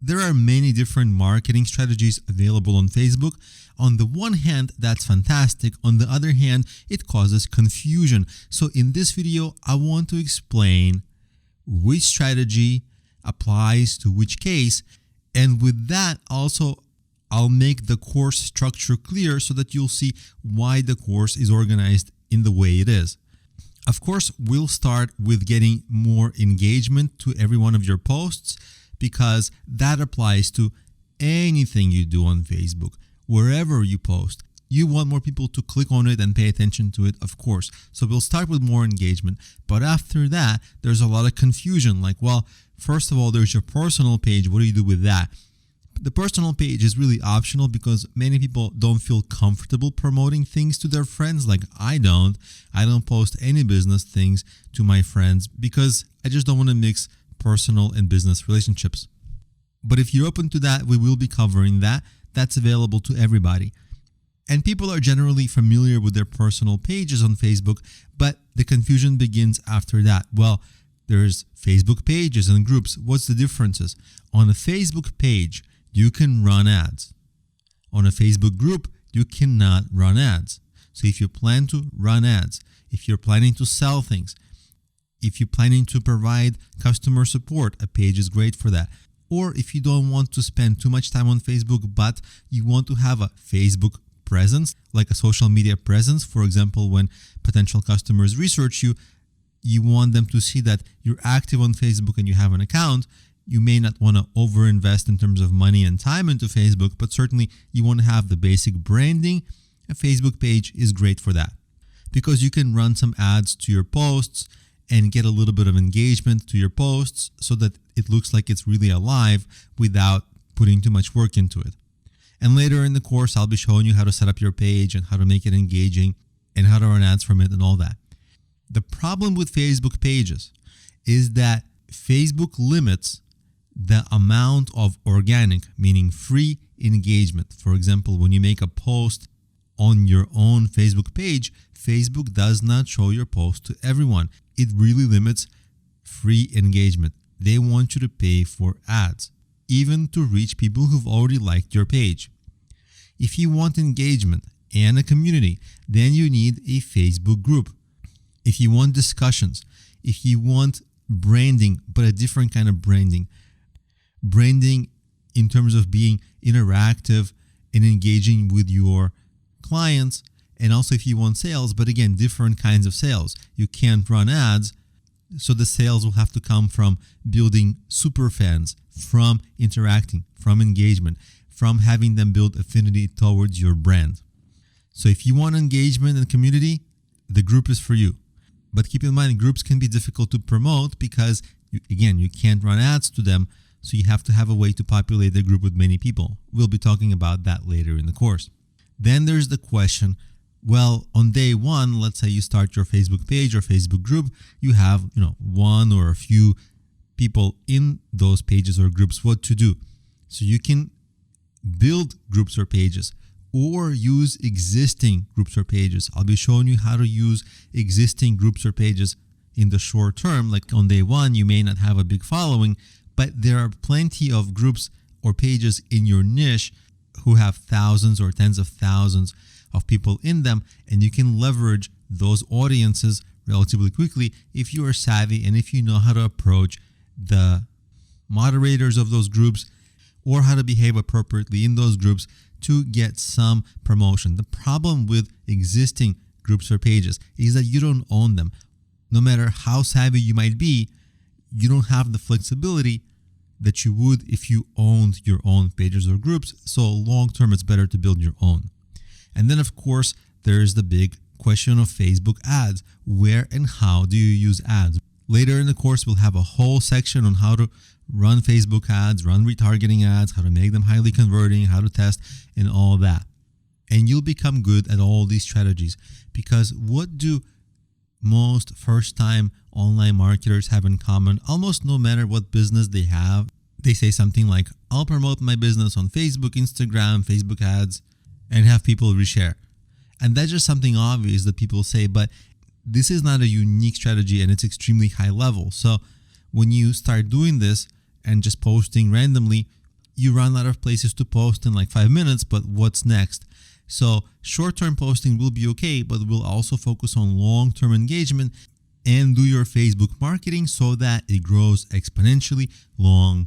There are many different marketing strategies available on Facebook. On the one hand, that's fantastic. On the other hand, it causes confusion. So in this video, I want to explain which strategy applies to which case. And with that, also, I'll make the course structure clear so that you'll see why the course is organized in the way it is. Of course, we'll start with getting more engagement to every one of your posts, because that applies to anything you do on Facebook. Wherever you post, you want more people to click on it and pay attention to it, of course. So we'll start with more engagement. But after that, there's a lot of confusion. Like, well, first of all, there's your personal page. What do you do with that? The personal page is really optional because many people don't feel comfortable promoting things to their friends. Like I don't post any business things to my friends because I just don't want to mix personal and business relationships. But if you're open to that, we will be covering that. That's available to everybody. And people are generally familiar with their personal pages on Facebook, but the confusion begins after that. Well, there's Facebook pages and groups. What's the differences? On a Facebook page, you can run ads. On a Facebook group, you cannot run ads. So if you plan to run ads, if you're planning to sell things, if you're planning to provide customer support, a page is great for that. Or if you don't want to spend too much time on Facebook, but you want to have a Facebook presence, like a social media presence. For example, when potential customers research you, you want them to see that you're active on Facebook and you have an account. You may not want to overinvest in terms of money and time into Facebook, but certainly you want to have the basic branding. A Facebook page is great for that because you can run some ads to your posts and get a little bit of engagement to your posts so that it looks like it's really alive without putting too much work into it. And later in the course, I'll be showing you how to set up your page and how to make it engaging and how to run ads from it and all that. The problem with Facebook pages is that Facebook limits the amount of organic, meaning free engagement. For example, when you make a post on your own Facebook page, Facebook does not show your post to everyone. It really limits free engagement. They want you to pay for ads, even to reach people who've already liked your page. If you want engagement and a community, then you need a Facebook group. If you want discussions, if you want branding, but a different kind of branding in terms of being interactive and engaging with your clients, and also if you want sales, but again, different kinds of sales. You can't run ads, so the sales will have to come from building super fans, from interacting, from engagement, from having them build affinity towards your brand. So if you want engagement and community, the group is for you. But keep in mind, groups can be difficult to promote because, you can't run ads to them, so you have to have a way to populate the group with many people. We'll be talking about that later in the course. Then there's the question, well, on day one, let's say you start your Facebook page or Facebook group, you have, one or a few people in those pages or groups. What to do? So you can build groups or pages or use existing groups or pages. I'll be showing you how to use existing groups or pages in the short term. Like on day one, you may not have a big following, but there are plenty of groups or pages in your niche who have thousands or tens of thousands of people in them, and you can leverage those audiences relatively quickly if you are savvy and if you know how to approach the moderators of those groups or how to behave appropriately in those groups to get some promotion. The problem with existing groups or pages is that you don't own them. No matter how savvy you might be, you don't have the flexibility that you would if you owned your own pages or groups. So long term, it's better to build your own. And then, of course, there's the big question of Facebook ads. Where and how do you use ads? Later in the course, we'll have a whole section on how to run Facebook ads, run retargeting ads, how to make them highly converting, how to test, and all that. And you'll become good at all these strategies, because what do most first-time online marketers have in common? Almost no matter what business they have, they say something like, I'll promote my business on Facebook, Instagram, Facebook ads, and have people reshare. And that's just something obvious that people say, but this is not a unique strategy and it's extremely high level. So when you start doing this and just posting randomly, you run out of places to post in like 5 minutes, but what's next? So short-term posting will be okay, but we'll also focus on long-term engagement and do your Facebook marketing so that it grows exponentially long